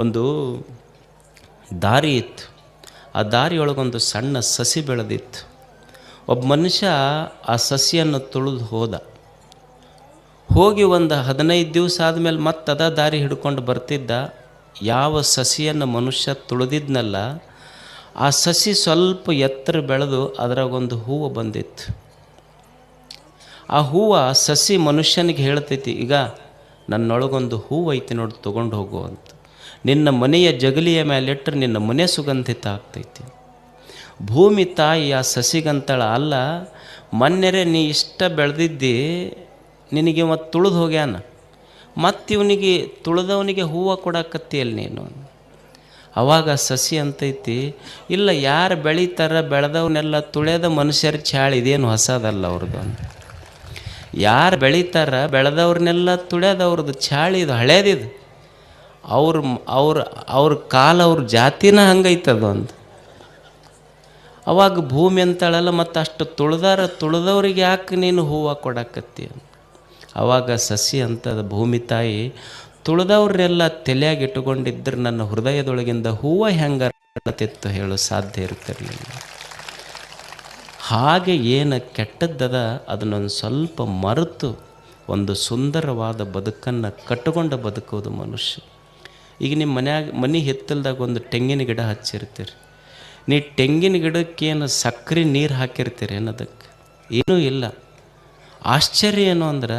ಒಂದು ದಾರಿ ಇತ್ತು. ಆ ದಾರಿಯೊಳಗೊಂದು ಸಣ್ಣ ಸಸಿ ಬೆಳೆದಿತ್ತು. ಒಬ್ಬ ಮನುಷ್ಯ ಆ ಸಸಿಯನ್ನು ತುಳಿದು ಹೋಗಿ ಒಂದು 15 ದಿವಸ ಆದಮೇಲೆ ಮತ್ತೆ ಅದ ದಾರಿ ಹಿಡ್ಕೊಂಡು ಬರ್ತಿದ್ದ. ಯಾವ ಸಸಿಯನ್ನು ಮನುಷ್ಯ ತುಳಿದಿದ್ನಲ್ಲ, ಆ ಸಸಿ ಸ್ವಲ್ಪ ಎತ್ತರ ಬೆಳೆದು ಅದರಾಗೊಂದು ಹೂವು ಬಂದಿತ್ತು. ಆ ಹೂವು ಸಸಿ ಮನುಷ್ಯನಿಗೆ ಹೇಳ್ತೈತಿ, ಈಗ ನನ್ನೊಳಗೊಂದು ಹೂವು ಐತಿ ನೋಡಿ, ತೊಗೊಂಡು ಹೋಗು ಅಂತ. ನಿನ್ನ ಮನೆಯ ಜಗಲಿಯ ಮೇಲಿಟ್ಟರೆ ನಿನ್ನ ಮನೆ ಸುಗಂಧಿತ ಆಗ್ತೈತಿ. ಭೂಮಿ ತಾಯಿ ಆ ಸಸಿಗಂತಳ, ಅಲ್ಲ ಮೊನ್ನೆರೆ ನೀ ಇಷ್ಟ ಬೆಳೆದಿದ್ದಿ, ನಿನಗೆ ಮತ್ತು ತುಳಿದು ಹೋಗ್ಯಾನ, ಮತ್ತು ಇವನಿಗೆ ತುಳಿದವನಿಗೆ ಹೂವು ಕೊಡಾಕತ್ತಿಯಲ್ಲಿ ನೀನು. ಅವಾಗ ಸಸಿ ಅಂತೈತಿ, ಇಲ್ಲ ಯಾರು ಬೆಳೀತಾರ ಬೆಳೆದವನ್ನೆಲ್ಲ ತುಳಿಯೋದ ಮನುಷ್ಯರ ಚಾಳಿ, ಇದೇನು ಹೊಸದಲ್ಲ ಅವ್ರದ್ದು. ಯಾರು ಬೆಳೀತಾರ ಬೆಳೆದವ್ರನ್ನೆಲ್ಲ ತುಳಿಯೋದವ್ರದ್ದು ಚಾಳಿ, ಇದು ಹಳೇದಿದು. ಅವ್ರ ಕಾಲ ಅವ್ರ ಜಾತಿನ ಹಂಗೈತದು ಅಂತ. ಅವಾಗ ಭೂಮಿ ಅಂತಳಲ್ಲ, ಮತ್ತು ಅಷ್ಟು ತುಳಿದವ್ರಿಗೆ ಯಾಕೆ ನೀನು ಹೂವು ಕೊಡಾಕತ್ತಿ? ಅವಾಗ ಸಸಿ ಅಂತದ, ಭೂಮಿ ತಾಯಿ ತುಳಿದವ್ರನ್ನೆಲ್ಲ ತಲೆಯಾಗಿ ಇಟ್ಟುಕೊಂಡಿದ್ದರೆ ನನ್ನ ಹೃದಯದೊಳಗಿಂದ ಹೂವು ಹೆಂಗೆ ಅರಳತಿತ್ತು ಹೇಳು, ಸಾಧ್ಯ ಇರ್ತಿರಲಿಲ್ಲ. ಹಾಗೆ ಏನು ಕೆಟ್ಟದ್ದದ ಅದನ್ನೊಂದು ಸ್ವಲ್ಪ ಮರೆತು ಒಂದು ಸುಂದರವಾದ ಬದುಕನ್ನು ಕಟ್ಟಿಕೊಂಡು ಬದುಕೋದು ಮನುಷ್ಯ. ಈಗ ನಿಮ್ಮ ಮನೆ ಹಿತ್ತಲ್ದಾಗ ಒಂದು ತೆಂಗಿನ ಗಿಡ ಹಚ್ಚಿರ್ತೀರಿ. ನೀ ತೆಂಗಿನ ಗಿಡಕ್ಕೇನು ಸಕ್ಕರೆ ನೀರು ಹಾಕಿರ್ತೀರಿ ಏನದಕ್ಕೆ? ಏನೂ ಇಲ್ಲ. ಆಶ್ಚರ್ಯ ಏನು ಅಂದ್ರೆ,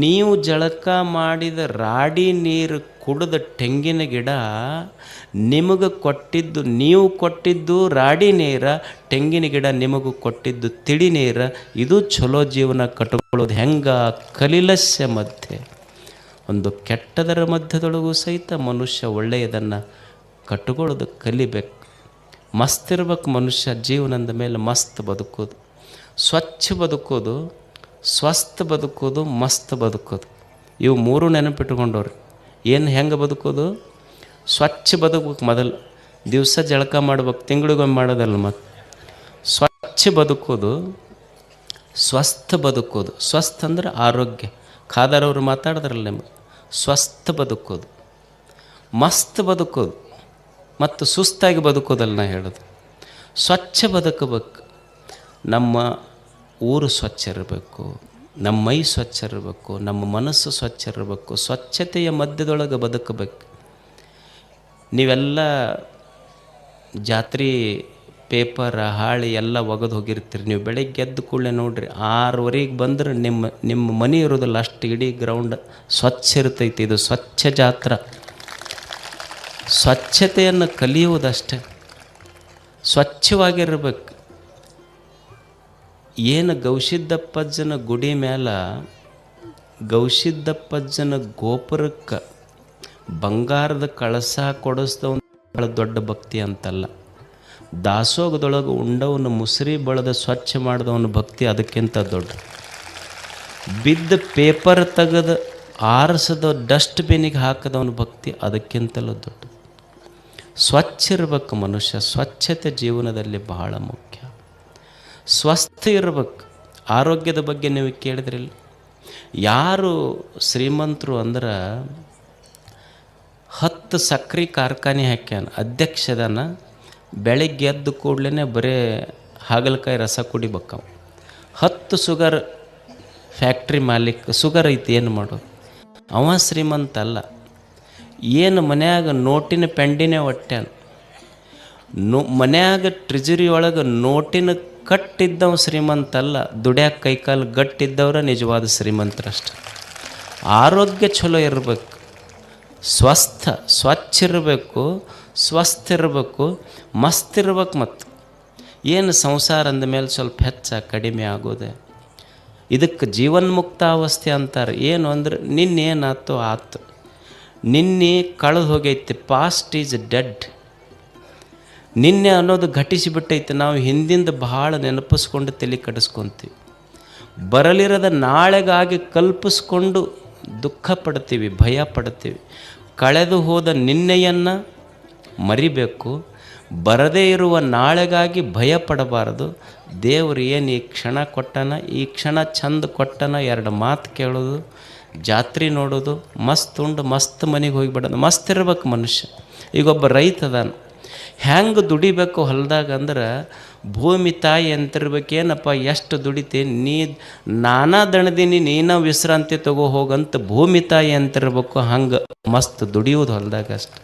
ನೀವು ಜಳಕ ಮಾಡಿದ ರಾಡಿ ನೀರು ಕುಡಿದ ತೆಂಗಿನ ಗಿಡ ನಿಮಗೆ ಕೊಟ್ಟಿದ್ದು, ನೀವು ಕೊಟ್ಟಿದ್ದು ರಾಡಿ ನೀರ, ತೆಂಗಿನ ಗಿಡ ನಿಮಗೂ ಕೊಟ್ಟಿದ್ದು ತಿಳಿ ನೀರ. ಇದು ಚಲೋ ಜೀವನ ಕಟ್ಕೊಳ್ಳೋದು ಹೆಂಗೆ? ಕಲಿಲಸ್ಯ ಮಧ್ಯೆ, ಒಂದು ಕೆಟ್ಟದರ ಮಧ್ಯದೊಳಗೂ ಸಹಿತ ಮನುಷ್ಯ ಒಳ್ಳೆಯದನ್ನು ಕಟ್ಕೊಳ್ಳೋದು ಕಲಿಬೇಕು. ಮಸ್ತ್ ಇರ್ಬೇಕು ಮನುಷ್ಯ. ಜೀವನದ ಮೇಲೆ ಮಸ್ತ್ ಬದುಕೋದು, ಸ್ವಚ್ಛ ಬದುಕೋದು, ಸ್ವಸ್ಥ ಬದುಕೋದು, ಮಸ್ತ್ ಬದುಕೋದು, ಇವು ಮೂರು ನೆನಪಿಟ್ಕೊಂಡವ್ರಿ. ಏನು ಹೆಂಗೆ ಬದುಕೋದು? ಸ್ವಚ್ಛ ಬದುಕಬೇಕು. ಮೊದಲು ದಿವಸ ಜಳಕ ಮಾಡ್ಬೇಕು, ತಿಂಗಳಿಗೊಮ್ಮೆ ಮಾಡೋದಲ್ಲ. ಮತ್ತು ಸ್ವಚ್ಛ ಬದುಕೋದು, ಸ್ವಸ್ಥ ಬದುಕೋದು. ಸ್ವಸ್ಥ ಅಂದ್ರೆ ಆರೋಗ್ಯ. ಖಾದರವ್ರು ಮಾತಾಡಿದ್ರಲ್ಲ ನಿಮಗೆ, ಸ್ವಸ್ಥ ಬದುಕೋದು, ಮಸ್ತ್ ಬದುಕೋದು, ಮತ್ತು ಸುಸ್ತಾಗಿ ಬದುಕೋದಲ್ಲ ನಾ ಹೇಳೋದು. ಸ್ವಚ್ಛ ಬದುಕಬೇಕು. ನಮ್ಮ ಊರು ಸ್ವಚ್ಛ ಇರಬೇಕು, ನಮ್ಮ ಮೈ ಸ್ವಚ್ಛ ಇರಬೇಕು, ನಮ್ಮ ಮನಸ್ಸು ಸ್ವಚ್ಛ ಇರಬೇಕು. ಸ್ವಚ್ಛತೆಯ ಮಧ್ಯದೊಳಗೆ ಬದುಕಬೇಕು. ನೀವೆಲ್ಲ ಜಾತ್ರೆ ಪೇಪರ್ ಹಾಳಿ ಎಲ್ಲ ಒಗೆದು ಹೋಗಿರ್ತೀರಿ. ನೀವು ಬೆಳಗ್ಗೆ ಎದ್ದು ಕೂಡಲೇ ನೋಡಿರಿ, 6:00 ಬಂದ್ರೆ ನಿಮ್ಮ ಮನೆ ಇರೋದಿಲ್ಲ, ಅಷ್ಟು ಇಡೀ ಗ್ರೌಂಡ್ ಸ್ವಚ್ಛ ಇರ್ತೈತಿ. ಇದು ಸ್ವಚ್ಛ ಜಾತ್ರೆ. ಸ್ವಚ್ಛತೆಯನ್ನು ಕಲಿಯುವುದಷ್ಟೇ. ಸ್ವಚ್ಛವಾಗಿರ್ಬೇಕು. ಏನು ಗವಿಸಿದ್ದಪ್ಪಜ್ಜನ ಗುಡಿ ಮೇಲೆ, ಗವಿಸಿದ್ದಪ್ಪಜ್ಜನ ಗೋಪುರಕ್ಕೆ ಬಂಗಾರದ ಕಳಸ ಕೊಡಿಸ್ದವನು ಭಾಳ ದೊಡ್ಡ ಭಕ್ತಿ ಅಂತಲ್ಲ. ದಾಸೋಗದೊಳಗೆ ಉಂಡವನು ಮುಸುರಿ ಬಳದ ಸ್ವಚ್ಛ ಮಾಡಿದವನ ಭಕ್ತಿ ಅದಕ್ಕಿಂತ ದೊಡ್ಡ. ಬಿದ್ದ ಪೇಪರ್ ತೆಗೆದು ಆರಿಸದ ಡಸ್ಟ್ಬಿನ್ನಿಗೆ ಹಾಕಿದವನ ಭಕ್ತಿ ಅದಕ್ಕಿಂತಲೂ ದೊಡ್ಡ. ಸ್ವಚ್ಛ ಇರಬೇಕು ಮನುಷ್ಯ. ಸ್ವಚ್ಛತೆ ಜೀವನದಲ್ಲಿ ಬಹಳ ಮುಖ್ಯ. ಸ್ವಸ್ಥ ಇರಬೇಕು. ಆರೋಗ್ಯದ ಬಗ್ಗೆ ನೀವು ಕೇಳಿದ್ರಿಲ್ಲ, ಯಾರು ಶ್ರೀಮಂತರು ಅಂದ್ರೆ 10 ಸಕ್ರೆ ಕಾರ್ಖಾನೆ ಹಾಕ್ಯಾನ, ಅಧ್ಯಕ್ಷದನ. ಬೆಳಿಗ್ಗೆ ಎದ್ದು ಕೂಡಲೇ ಬರೀ ಹಾಗಲಕಾಯಿ ರಸ ಕುಡಿಬೇಕವ. 10 ಶುಗರ್ ಫ್ಯಾಕ್ಟ್ರಿ ಮಾಲೀಕ, ಶುಗರ್ ಐತಿ ಏನು ಮಾಡೋದು? ಅವ ಶ್ರೀಮಂತ ಅಲ್ಲ. ಏನು ಮನ್ಯಾಗ ನೋಟಿನ ಪೆಂಡಿನೇ ಒಟ್ಟ್ಯಾನ. ಮನ್ಯಾಗ ಟ್ರೆಜರಿ ಒಳಗೆ ನೋಟಿನ ಕಟ್ಟಿದ್ದವ ಶ್ರೀಮಂತ ಅಲ್ಲ. ದುಡ್ಯಾಕ ಕೈಕಾಲು ಗಟ್ಟಿದ್ದವ್ರ ನಿಜವಾದ ಶ್ರೀಮಂತರಷ್ಟೆ. ಆರೋಗ್ಯ ಚಲೋ ಇರಬೇಕು, ಸ್ವಚ್ಛ ಇರಬೇಕು, ಸ್ವಸ್ಥ ಇರಬೇಕು, ಮಸ್ತ್ ಇರ್ಬೇಕು. ಮತ್ತು ಏನು ಸಂಸಾರ ಅಂದಮೇಲೆ ಸ್ವಲ್ಪ ಹೆಚ್ಚ ಕಡಿಮೆ ಆಗೋದೆ. ಇದಕ್ಕೆ ಜೀವನ್ಮುಕ್ತಾವಸ್ಥೆ ಅಂತಾರೆ. ಏನು ಅಂದ್ರೆ ನಿನ್ನೇನಾಯ್ತು ಆಯ್ತು, ನಿನ್ನೆ ಕಳೆದು ಹೋಗೈತಿ. Past is dead. ನಿನ್ನೆ ಅನ್ನೋದು ಘಟಿಸಿಬಿಟ್ಟೈತೆ. ನಾವು ಹಿಂದಿಂದ ಭಾಳ ನೆನಪಿಸ್ಕೊಂಡು ತಲೆ ಕಡಿಸ್ಕೊತೀವಿ. ಬರಲಿರದ ನಾಳೆಗಾಗಿ ಕಲ್ಪಿಸ್ಕೊಂಡು ದುಃಖ ಪಡ್ತೀವಿ, ಭಯ ಪಡ್ತೀವಿ. ಕಳೆದು ಹೋದ ನಿನ್ನೆಯನ್ನು ಮರಿಬೇಕು. ಬರದೇ ಇರುವ ನಾಳೆಗಾಗಿ ಭಯ ಪಡಬಾರದು. ದೇವರು ಏನು ಈ ಕ್ಷಣ ಕೊಟ್ಟನ, ಈ ಕ್ಷಣ ಚಂದ ಕೊಟ್ಟನ, 2 ಮಾತು ಕೇಳೋದು, ಜಾತ್ರೆ ನೋಡೋದು, ಮಸ್ತ್ ಉಂಡು ಮಸ್ತ್ ಮನೆಗೆ ಹೋಗಿಬಿಡೋದು, ಮಸ್ತ್ ಇರ್ಬೇಕು ಮನುಷ್ಯ. ಈಗ ಒಬ್ಬ ರೈತ ಅದಾನ, ಹೆಂಗೆ ದುಡಿಬೇಕು ಹೊಲದಾಗ ಅಂದ್ರೆ ಭೂಮಿ ತಾಯಿ ಅಂತಿರ್ಬೇಕೇನಪ್ಪ, ಎಷ್ಟು ದುಡಿತೀನಿ ನೀ, ನಾನಾ ದಣದೀನಿ ನೀನ ವಿಶ್ರಾಂತಿ ತಗೋ ಹೋಗಂತ ಭೂಮಿ ತಾಯಿ ಅಂತಿರ್ಬೇಕು. ಹಂಗೆ ಮಸ್ತ್ ದುಡಿಯೋದು ಹೊಲದಾಗ ಅಷ್ಟು,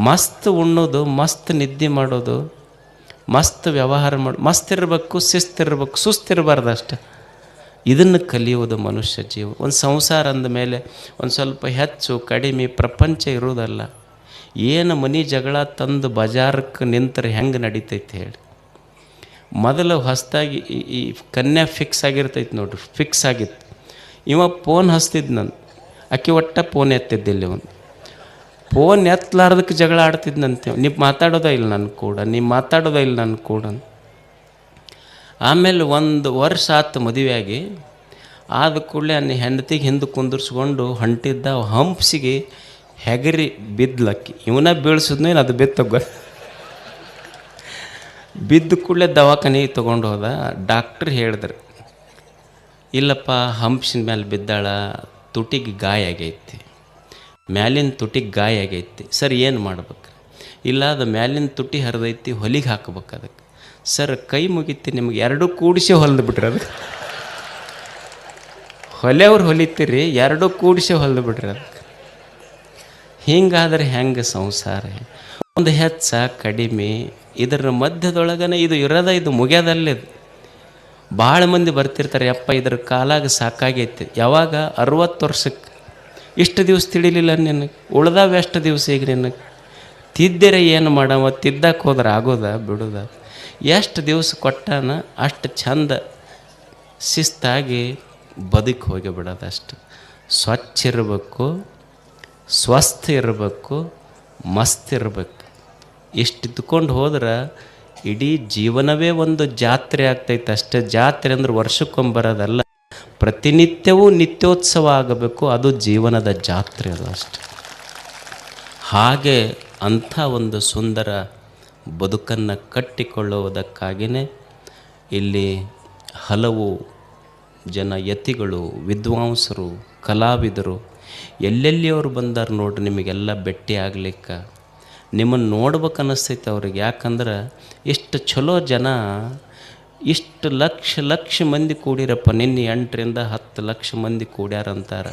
ಮಸ್ತ್ ಉಣ್ಣೋದು, ಮಸ್ತ್ ನಿದ್ದೆ ಮಾಡೋದು, ಮಸ್ತ್ ವ್ಯವಹಾರ ಮಾಡಿ, ಮಸ್ತ್ ಇರಬೇಕು, ಶಿಸ್ತಿರ್ಬೇಕು, ಸುಸ್ತಿರಬಾರ್ದು ಅಷ್ಟೆ. ಇದನ್ನು ಕಲಿಯೋದು ಮನುಷ್ಯ ಜೀವ. ಒಂದು ಸಂಸಾರ ಅಂದಮೇಲೆ ಒಂದು ಸ್ವಲ್ಪ ಹೆಚ್ಚು ಕಡಿಮೆ ಪ್ರಪಂಚ ಇರೋದಲ್ಲ. ಏನು ಮನೆ ಜಗಳ ತಂದು ಬಜಾರಕ್ಕೆ ನಿಂತರೆ ಹೆಂಗೆ ನಡೀತೈತೆ ಹೇಳಿ. ಮೊದಲು ಹೊಸದಾಗಿ ಈ ಕನ್ಯಾ ಫಿಕ್ಸ್ ಆಗಿರ್ತೈತೆ ನೋಡ್ರಿ, ಫಿಕ್ಸ್ ಆಗಿತ್ತು. ಇವ ಫೋನ್ ಹಚ್ತಿದ್ದು ನಾನು, ಆಕೆ ಒಟ್ಟ ಫೋನ್ ಎತ್ತಿದ್ದಿಲ್ಲ. ಇವನು ಫೋನ್ ಎತ್ತಲಾರ್ದಕ್ಕೆ ಜಗಳ ಆಡ್ತಿದ್ನಂತೆ. ನೀವು ಮಾತಾಡೋದ ಇಲ್ಲ ನನ್ನ ಕೂಡ, ನೀವು ಮಾತಾಡೋದ ಇಲ್ಲ ನನ್ನ ಕೂಡ. ಆಮೇಲೆ 1 ವರ್ಷ ಆತು ಮದುವೆಯಾಗಿ, ಆದ ಕೂಡಲೇ ಅಲ್ಲಿ ಹೆಂಡತಿಗೆ ಹಿಂದೆ ಕುಂದಿರ್ಸ್ಕೊಂಡು ಹೊಂಟಿದ್ದ, ಹಂಪ್ಸಿಗೆ ಹೆಗರಿ ಬಿದ್ಲಕ್ಕಿ. ಇವನ ಬೀಳ್ಸಿದ್ನು ಏನು ಅದು ಬಿತ್ತಗ, ಬಿದ್ದ ಕೂಡಲೇ ದವಾಖಾನೆಗೆ ತೊಗೊಂಡು ಹೋದ. ಡಾಕ್ಟ್ರ್ ಹೇಳಿದ್ರು, ಇಲ್ಲಪ್ಪ ಹಂಪ್ಸಿನ ಮೇಲೆ ಬಿದ್ದಾಳ, ತುಟಿಗೆ ಗಾಯ ಆಗೈತಿ, ಮ್ಯಾಲಿನ ತುಟಿಗೆ ಗಾಯ ಆಗೈತಿ. ಸರ್ ಏನು ಮಾಡ್ಬೇಕು? ಇಲ್ಲ ಅದು ಮ್ಯಾಲಿನ ತುಟಿ ಹರಿದೈತಿ, ಹೊಲಿಗೆ ಹಾಕ್ಬೇಕು ಅದಕ್ಕೆ. ಸರ್ ಕೈ ಮುಗಿತಿ ನಿಮ್ಗೆ, ಎರಡೂ ಕೂಡಿಸಿ ಹೊಲಿದು ಬಿಟ್ರಿ. ಅದಕ್ಕೆ ಹೊಲೆಯವ್ರು ಹೊಲಿತೀರಿ, ಎರಡೂ ಕೂಡಿಸಿ ಹೊಲಿದು ಬಿಟ್ರಿ. ಅದಕ್ಕೆ ಹಿಂಗಾದ್ರೆ ಹೆಂಗೆ ಸಂಸಾರ? ಒಂದು ಹೆಚ್ಚ ಕಡಿಮೆ ಇದರ ಮಧ್ಯದೊಳಗನೆ ಇದು ಇರೋದ, ಇದು ಮುಗ್ಯೋದಲ್ಲಿದು. ಭಾಳ ಮಂದಿ ಬರ್ತಿರ್ತಾರೆ, ಯಪ್ಪ ಇದ್ರ ಕಾಲಾಗ ಸಾಕಾಗೈತಿ. ಯಾವಾಗ? 60 ವರ್ಷಕ್ಕೆ. ಇಷ್ಟು ದಿವಸ ತಿಳಿಲಿಲ್ಲ ನಿನಗೆ, ಉಳ್ದಾವ ಎಷ್ಟು ದಿವಸ ಈಗ ನಿನಗೆ? ತಿದ್ದರೆ ಏನು ಮಾಡವ, ತಿದ್ದಕ್ಕೆ ಹೋದ್ರೆ ಆಗೋದ ಬಿಡೋದ? ಎಷ್ಟು ದಿವಸ ಕೊಟ್ಟಾನ ಅಷ್ಟು ಚಂದ ಶಿಸ್ತಾಗಿ ಬದುಕಿ ಹೋಗಿಬಿಡೋದು ಅಷ್ಟು. ಸ್ವಚ್ಛ ಇರಬೇಕು, ಸ್ವಸ್ಥ ಇರಬೇಕು, ಮಸ್ತ್ ಇರಬೇಕು. ಇಷ್ಟು ಇದ್ಕೊಂಡು ಹೋದ್ರೆ ಇಡೀ ಜೀವನವೇ ಒಂದು ಜಾತ್ರೆ ಆಗ್ತೈತೆ ಅಷ್ಟೇ. ಜಾತ್ರೆ ಅಂದ್ರೆ ವರ್ಷಕ್ಕೊಂಬರೋದಲ್ಲ, ಪ್ರತಿನಿತ್ಯವೂ ನಿತ್ಯೋತ್ಸವ ಆಗಬೇಕು. ಅದು ಜೀವನದ ಜಾತ್ರೆ, ಅದು ಅಷ್ಟೆ. ಹಾಗೆ ಅಂಥ ಒಂದು ಸುಂದರ ಬದುಕನ್ನು ಕಟ್ಟಿಕೊಳ್ಳುವುದಕ್ಕಾಗಿಯೇ ಇಲ್ಲಿ ಹಲವು ಜನ ಯತಿಗಳು, ವಿದ್ವಾಂಸರು, ಕಲಾವಿದರು ಎಲ್ಲೆಲ್ಲಿಯವರು ಬಂದಾರ ನೋಡ್ರಿ. ನಿಮಗೆಲ್ಲ ಭೇಟಿ ಆಗ್ಲಿಕ್ಕೆ ನಿಮ್ಮನ್ನು ನೋಡ್ಬೇಕು ಅನ್ನಿಸ್ತೈತೆ ಅವ್ರಿಗೆ. ಯಾಕಂದ್ರೆ ಇಷ್ಟು ಚಲೋ ಜನ, ಇಷ್ಟು ಲಕ್ಷ ಮಂದಿ ಕೂಡಿರಪ್ಪ. ನಿನ್ನೆ 8ರಿಂದ 10 ಲಕ್ಷ ಮಂದಿ ಕೂಡ್ಯಾರಂತಾರೆ.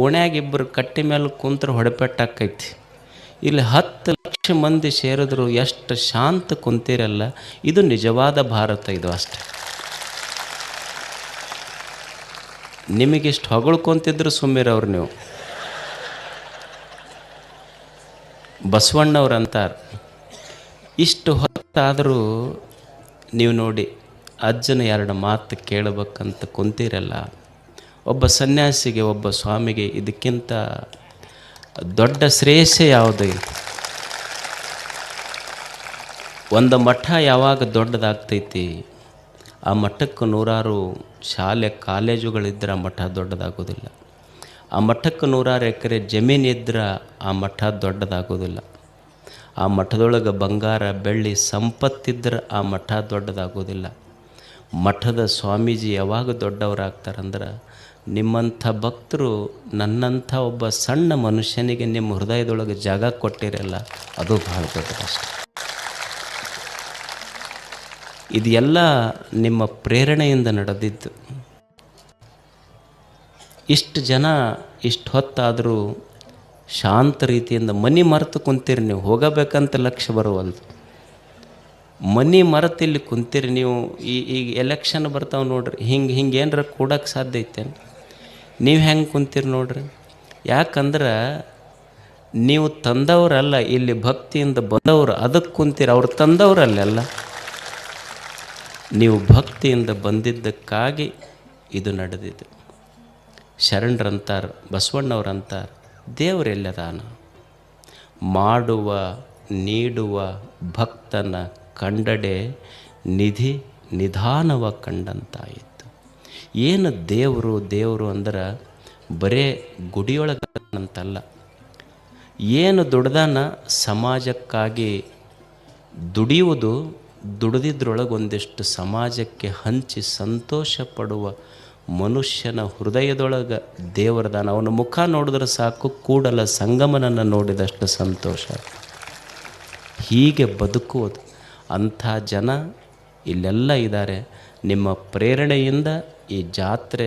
ಓಣ್ಯಾಗ ಇಬ್ಬರು ಕಟ್ಟಿ ಮೇಲೆ ಕುಂತ್ರೆ ಹೊಡೆಪೆಟ್ಟಾಕೈತಿ. ಇಲ್ಲಿ 10 ಲಕ್ಷ ಮಂದಿ ಸೇರಿದ್ರು ಎಷ್ಟು ಶಾಂತ ಕುಂತಿರಲ್ಲ. ಇದು ನಿಜವಾದ ಭಾರತ, ಇದು ಅಷ್ಟೆ. ನಿಮಗಿಷ್ಟು ಹೊಗಳ್ಕೊಂತಿದ್ರು ಸುಮ್ಮಿರವ್ರು ನೀವು. ಬಸವಣ್ಣವ್ರು ಅಂತಾರೆ, ಇಷ್ಟು ಹೊತ್ತಾದರೂ ನೀವು ನೋಡಿ ಅಜ್ಜನ 2 ಮಾತು ಕೇಳಬೇಕಂತ ಕುಂತಿರಲ್ಲ. ಒಬ್ಬ ಸನ್ಯಾಸಿಗೆ, ಒಬ್ಬ ಸ್ವಾಮಿಗೆ ಇದಕ್ಕಿಂತ ದೊಡ್ಡ ಶ್ರೇಯಸ್ಸೇ ಯಾವುದೂ ಇಲ್ಲ. ಒಂದು ಮಠ ಯಾವಾಗ ದೊಡ್ಡದಾಗ್ತೈತಿ, ಆ ಮಠಕ್ಕೆ 100 ಶಾಲೆ ಕಾಲೇಜುಗಳಿದ್ರೆ ಆ ಮಠ ದೊಡ್ಡದಾಗೋದಿಲ್ಲ. ಆ ಮಠಕ್ಕೆ 100 ಎಕರೆ ಜಮೀನಿದ್ರೆ ಆ ಮಠ ದೊಡ್ಡದಾಗೋದಿಲ್ಲ. ಆ ಮಠದೊಳಗೆ ಬಂಗಾರ ಬೆಳ್ಳಿ ಸಂಪತ್ತಿದ್ರೆ ಆ ಮಠ ದೊಡ್ಡದಾಗೋದಿಲ್ಲ. ಮಠದ ಸ್ವಾಮೀಜಿ ಯಾವಾಗ ದೊಡ್ಡವರಾಗ್ತಾರಂದ್ರೆ, ನಿಮ್ಮಂಥ ಭಕ್ತರು ನನ್ನಂಥ ಒಬ್ಬ ಸಣ್ಣ ಮನುಷ್ಯನಿಗೆ ನಿಮ್ಮ ಹೃದಯದೊಳಗೆ ಜಾಗ ಕೊಟ್ಟಿರಲ್ಲ, ಅದು ಭಾಳ ದೊಡ್ಡದಷ್ಟೆ. ಇದು ಎಲ್ಲ ನಿಮ್ಮ ಪ್ರೇರಣೆಯಿಂದ ನಡೆದಿದ್ದು. ಇಷ್ಟು ಜನ ಇಷ್ಟು ಹೊತ್ತಾದರೂ ಶಾಂತ ರೀತಿಯಿಂದ ಮನೆ ಮರೆತು ಕುಂತೀರಿ ನೀವು. ಹೋಗಬೇಕಂತ ಲಕ್ಷ್ಯ ಬರುವಲ್ದು. ಮನೆ ಮರೆತು ಇಲ್ಲಿ ಕುಂತೀರಿ ನೀವು. ಈಗ ಎಲೆಕ್ಷನ್ ಬರ್ತಾವೆ ನೋಡ್ರಿ, ಹಿಂಗೆ ಏನರ ಕೂಡಕ್ಕೆ ಸಾಧ್ಯ ಐತೇನು? ನೀವು ಹೆಂಗೆ ಕುಂತೀರಿ ನೋಡ್ರಿ. ಯಾಕಂದ್ರೆ ನೀವು ತಂದವರಲ್ಲ, ಇಲ್ಲಿ ಭಕ್ತಿಯಿಂದ ಬಂದವರು, ಅದಕ್ಕೆ ಕುಂತೀರಿ. ಅವ್ರು ತಂದವರಲ್ಲ, ನೀವು ಭಕ್ತಿಯಿಂದ ಬಂದಿದ್ದಕ್ಕಾಗಿ ಇದು ನಡೆದಿದ್ದು. ಶರಣರಂತಾರೆ, ಬಸವಣ್ಣವ್ರಂತಾರೆ, ದೇವರೆಲ್ಲದಾನ ಮಾಡುವ ನೀಡುವ ಭಕ್ತನ ಕಂಡಡೆ ನಿಧಿ ನಿಧಾನವ ಕಂಡಂತಾಯಿತು. ಏನು ದೇವರು ಅಂದ್ರೆ ಬರೇ ಗುಡಿಯೊಳಗಂತಲ್ಲ. ಏನು ದುಡ್ದಾನ ಸಮಾಜಕ್ಕಾಗಿ ದುಡಿಯುವುದು, ದುಡಿದಿದ್ರೊಳಗೆ ಒಂದಿಷ್ಟು ಸಮಾಜಕ್ಕೆ ಹಂಚಿ ಸಂತೋಷ ಪಡುವ ಮನುಷ್ಯನ ಹೃದಯದೊಳಗೆ ದೇವರದಾನ. ಅವನ ಮುಖ ನೋಡಿದ್ರೆ ಸಾಕು, ಕೂಡಲ ಸಂಗಮನನ್ನು ನೋಡಿದಷ್ಟು ಸಂತೋಷ. ಹೀಗೆ ಬದುಕುವುದು. ಅಂಥ ಜನ ಇಲ್ಲೆಲ್ಲ ಇದ್ದಾರೆ. ನಿಮ್ಮ ಪ್ರೇರಣೆಯಿಂದ ಈ ಜಾತ್ರೆ